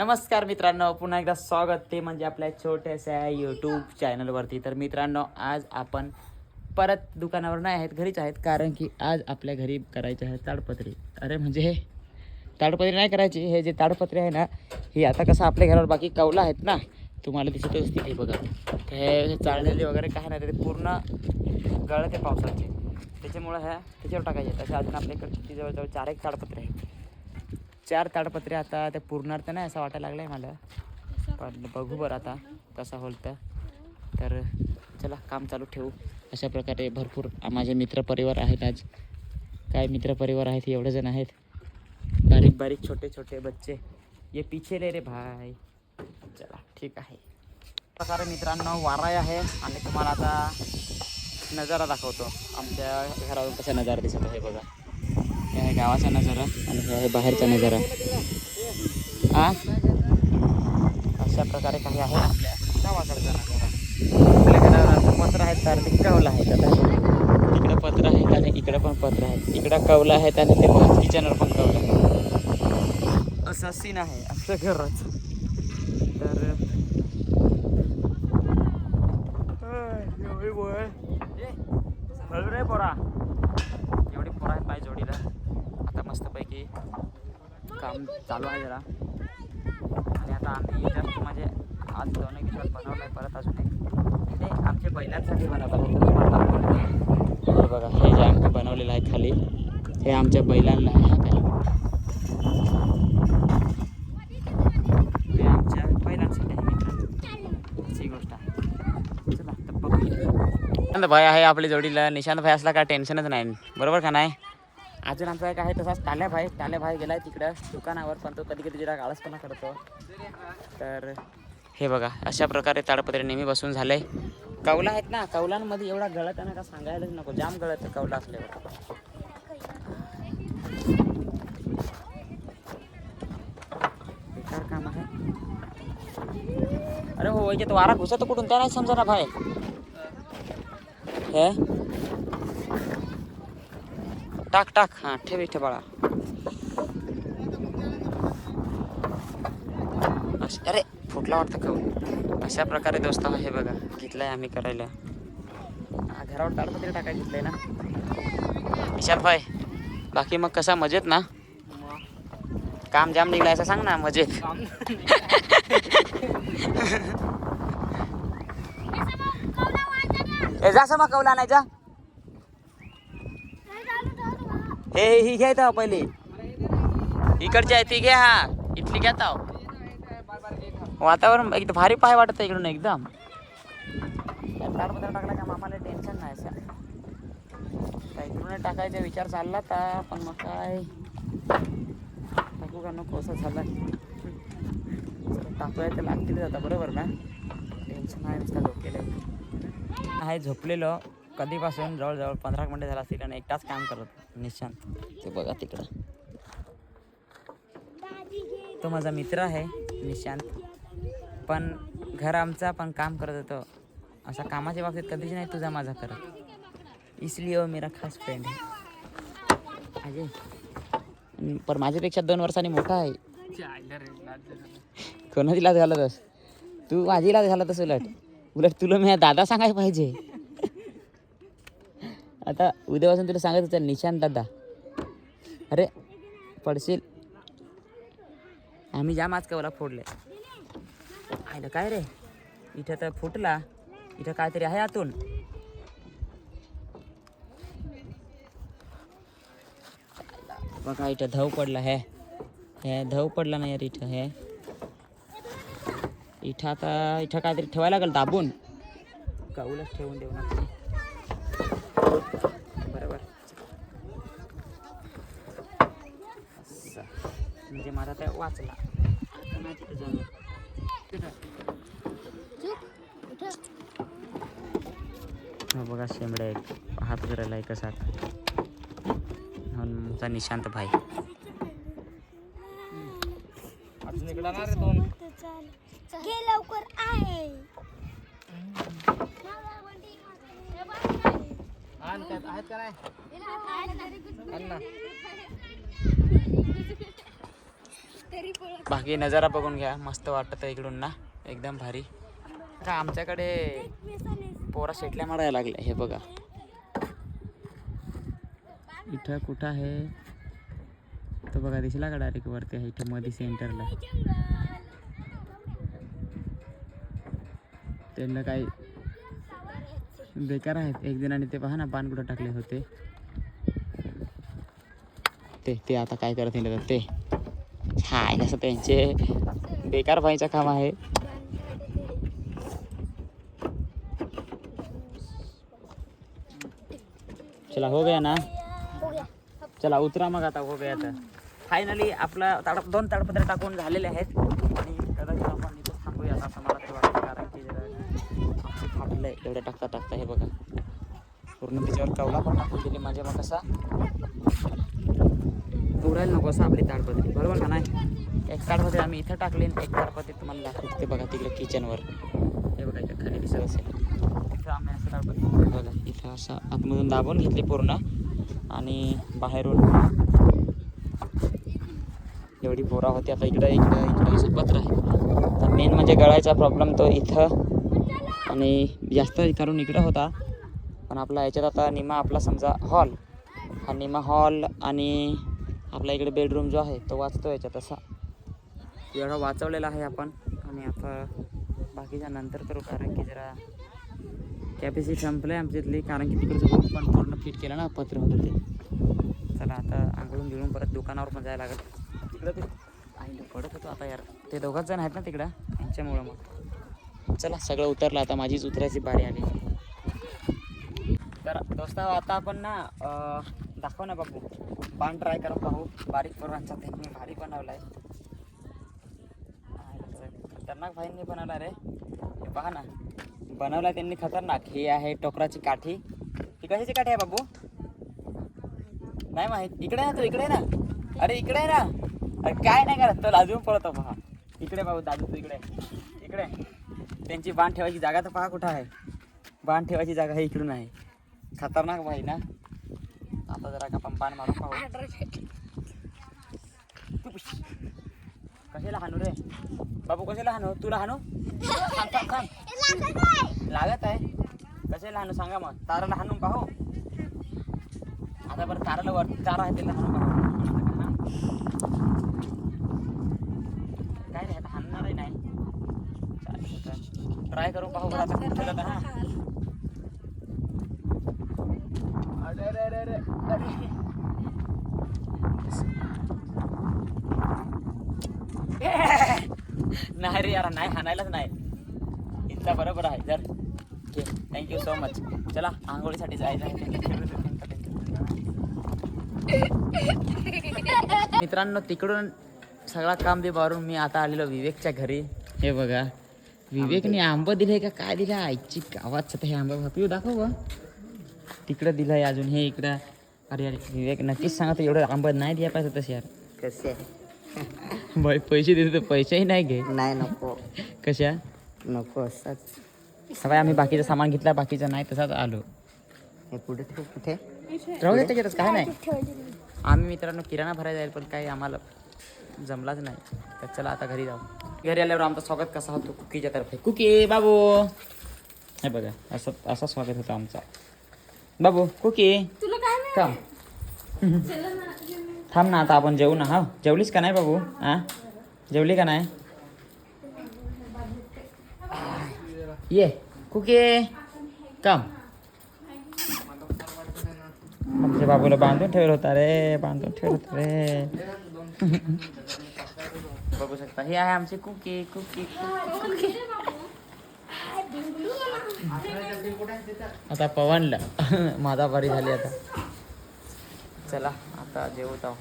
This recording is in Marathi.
नमस्कार मित्रांनो, पुन्हा एकदा स्वागत ते म्हणजे आपल्या छोट्याशा यूट्यूब चॅनलवरती. तर मित्रांनो, आज आपण परत दुकानावर नाही आहेत, घरीच आहेत. कारण की आज आपल्या घरी करायचे आहे ताडपत्री. अरे म्हणजे ताडपत्री नाही करायची, हे जे ताडपत्री आहे ना, ही आता कसं आपल्या घरावर बाकी कौलं आहेत ना, तुम्हाला दिसतच असतील हे बघा. हे चाळलेले वगैरे काय नाही, ते पूर्ण गळते पावसाचे, त्याच्यामुळं ह्या त्याच्यावर टाकायचे. तसे अजून आपल्याकडे किती जवळजवळ 4 ताडपत्री आहेत. 4 ताडपत्रे आता ते पुरणार तर नाही असं वाटायला लागलं आहे मला, पण बघू बरं आता कसं होतं. तर चला काम चालू ठेवू. अशा प्रकारे भरपूर माझे मित्रपरिवार आहेत. आज काय मित्रपरिवार आहेत, एवढे जण आहेत. बारीक बारीक छोटे छोटे बच्चे ये पीछे ले रे भाई. चला ठीक आहे. प्रकारे मित्रांनो वारा आहे आणि तुम्हाला आता नजारा दाखवतो. आमच्या घरावरून कसा नजारा दिसत आहे बघा. हे आहे गावाचा नजारा आणि हे आहे बाहेरचा नजारा. अशा प्रकारे काही आहे आपल्या गावाकडचा नजारा. आपल्या घरावर पत्र आहेत तर ते कौलं आहेत. आता इकडं पत्र आहेत आणि इकडं पण पत्र आहेत. इकडं कौलं आहेत आणि ते किचनवर पण कौलं आहे. असा सीन आहे आमच्या घराचं. तर रे पोरा, एवढी पोरा आहे पाहिजे जोडीला. आता मस्तपैकी काम चालू आहे जरा. आणि आता आम्ही जस्ट म्हणजे आज 2 दिवसात बनवलं आहे. परत अजून एक ते आमच्या बैलांसाठी बनवलं होतं. हे बघा, हे जे आम्ही बनवलेलं आहे खाली, हे आमच्या बैलांना आहे. हा काय ते आमच्या बैलांसाठी आहे मित्रांनो, अशी गोष्ट आहे. चला तर बघूया. निशांत भाई आहे आपली जोडीला. निशांत भाई असला काय टेन्शनच नाही, बरोबर का नाही. अजून आमचा एक आहे तसाच टाल्या भाई गेलाय तिकडं दुकानावर, पण तो कधी कधी जरा आळसपणा करतो. तर हे बघा, अशा प्रकारे ताडपत्री नेहमी बसून झालंय. कौला आहेत ना, कौलांमध्ये एवढा गळत आहे ना का सांगायलाच नको, जाम गळत कौला असल्यावर. बेकार काम आहे. अरे हो, याच्यात वारा घुसत कुठून त्या नाही समजा ना भाई. हे टाक हां ठेव इथे बाळा. अरे फुटला वाटतं खाऊ. अशा प्रकारे दोस्त हे बघा घेतलंय आम्ही करायला. घरावर ताडपत्री टाकायला घेतलंय ना विशाल भाई. बाकी मग कसा मजेत ना, काम जाम निघलाय असं सांग ना मजेत. जा मग कौला नाही जा. हे ही घ्यायचं पहिले, इकडची आहे ती घ्या. हा इथली घ्यात आहो. वातावरण एकदम भारी पाय वाटत इकडून एकदम. ताडपत्र टाकला का मामाला टेन्शन नाही. असं काय इकडून टाकायचा विचार चालला तर, पण मग काय टाकू का नको असं झालं. टाकूया तर लागतील जाता, बरोबर ना. टेन्शन आहे नुसता डोक्याला आहे. झोपलेलो कधीपासून जवळजवळ 15 मिनिटं झाला असतील आणि एकटाच काम करत निशांत. ते बघा तिकडं तो माझा मित्र आहे निशांत, पण घर आमचा पण काम करत होतो. असा कामाच्या बाबतीत कधीच नाही तुझा माझा करत, इसलिए वो मेरा खास फ्रेंड आहे अजय. पण माझ्यापेक्षा 2 वर्षांनी मोठा आहे. कोणाची लाज घालतस तू, माझी लाज घालतस. उलट तुला मी दादा सांगायला पाहिजे. आता उद्यापासून तुला सांगत होतं निशांत दादा. अरे पडशील. आम्ही जाम आज कवला फोडले. आयला काय रे, इथं तर फुटला. इथं काहीतरी आहे आतून. बघा इथं धाव पडला. हे धाव पडला नाही यार इथं. हे इथं आता इथं काहीतरी ठेवायला लागेल दाबून. काऊलच ठेवून देऊ ना बरोबर. म्हणजे माझा त्या वाचला. हा बघा शेंबड्या एक हात फिरायला आहे कसा. आमचा निशांत भाई. अजून इकडे ना रे 2 लवकर आहे. आहेत का नाही. बाकी नजारा बघून घ्या, मस्त वाटतं इकडून ना, एकदम भारी. आता आमच्याकडे पोरा शेटल्या मारायला लागल्या. हे बघा इथं कुठं आहे तो बघा, दिसला का डायरेक्ट वरती आहे इथं मध्ये सेंटरला. त्यांना काही बेकार आहेत. एक दिनाने ते पहा ना पान कुठं टाकले होते ते आता काय करत नाही ते. हाय असं त्यांचे बेकार व्हायचं काम आहे. चला हो गया ना, चला उतरा मग आता. हो गया तर फायनली आपला दोन ताडपत्रे टाकून झालेले आहेत आणि कदाचित आपण इथं थांबूया असं मला ते वाटतं, कारण की जरा आमचं फाटलं आहे एवढं टाकता टाकता. हे बघा पूर्ण त्याच्यावर कवला पण टाकून दिली, म्हणजे मग कसा उडायला नको असं आपली ताडपत्री, बरोबर का नाही. एक ताडपत्री आम्ही इथं टाकली आणि एक ताडपत्री तुम्हाला दाखवते. ते बघा तिकडे किचनवर, हे बघा इथं खाली दिसत असेल. इथं आम्ही असं ताडपत्री बघा इथं असं आतमधून दाबून घेतली पूर्ण आणि बाहेरून एवढी पोरा होती. आता इकडं असं पत्र आहे. तर मेन म्हणजे गळायचा प्रॉब्लेम तो इथं आणि जास्त करून इकडं होता. पण आपला याच्यात आता निमा आपला समजा हॉल, हा निमा हॉल आणि आपला इकडे बेडरूम जो आहे तो वाचतो याच्यात. असा एवढा वाचवलेला आहे आपण. आणि आता बाकीच्या नंतर करू, कारण की जरा कॅपॅसिटी संपलं आहे आमच्यातली, कारण की तिकडचं रूम पण पूर्ण फिट केलं ना पत्र होतं ते. चला आता आंघोळून गिळून परत दुकानावर पण जायला लागत. तिकडं ते आईला पडत होतो आता यार, ते दोघंच जण आहेत ना तिकडं, त्यांच्यामुळं. मग चला सगळं उतरलं, आता माझीच उतरायची बारी आली. तर दोस्ता आता आपण ना दाखव ना बाबू, पान ट्राय करून पाहू. बारीक पोरांचा त्यांनी भारी बनवला आहे, खतरनाक भाईंनी बनवला रे. हे पहा ना, बनवला त्यांनी खतरनाक. ही आहे टोकराची काठी. ही कशाची काठी आहे बाबू? नाही माहीत. इकडे ना तू, इकडे ना. अरे इकडे ना. अरे काय नाही करत तो, लाजून पळतो पहा. इकडे बाबू दादू, तू इकडे इकडे. त्यांची बाण ठेवायची जागा तर पहा कुठं आहे. बाण ठेवायची जागा हे इकडून आहे. खतरनाक भाई ना. आता जरा का आपण बाण मारून पाहू. कशाला हाणू रे बाबू, कशाला हाणू? तुला हाणू? लागत आहे. कशाला हाणू सांगा मग? ताराला हाणून पाहू. आता बरं ताराला वर तारा आहे त्याला हाणून पाहू. काय रे आता हाणणारही नाही. ट्राय करून पाहू बरं आता कुठं जातं. हा नाही रे यार, नाही हाणायलाच नाही. इथला बरोबर आहे. जर ओके, थँक्यू सो मच. चला आंघोळीसाठी जायचं आहे. मित्रांनो तिकडून सगळा काम बी बारून मी आता आलेलो विवेकच्या घरी. हे बघा विवेकने आंब दिले का काय दिलं आईची गावात. हे आंबा भापी दाखव बा. तिकडं दिलं आहे अजून, हे इकडं. अरे अरे विवेक नक्कीच सांगा तर एवढं आंबा नाही द्या पाहिजे तसे यार. कसे बाई पैसे देतो तर पैसेही नाही घे. नाही नको कशा नको असंच. सगळं आम्ही बाकीचं सामान घेतलं, बाकीचं नाही तसाच आलो. हे पुढे ठेव. कुठे राहू दे त्याच्यातच काय नाही. आम्ही मित्रांनो किराणा भरायला जाईल, पण काही आम्हाला जमलाच नाही. तर चला आता घरी जाऊ. घरी आल्यावर आमचं स्वागत कसा होतो कुकीच्या तर्फे. कुकी बाबू, हे बघा असं स्वागत होतं आमचा. बाबू कुकी का थांब ना, आता आपण जेवू ना. हा जेवलीस का नाही बाबू? हा जेवली का नाही? ये कुकी कम. आमच्या बाबूला बांधून ठेवलं होता रे, बांधून ठेवलं होतं रे. बघू शकता ही आहे आमची कुकी. कुकी कुकी आता पवनला माझा बरी झाली आता. चला आता जेवत आहो.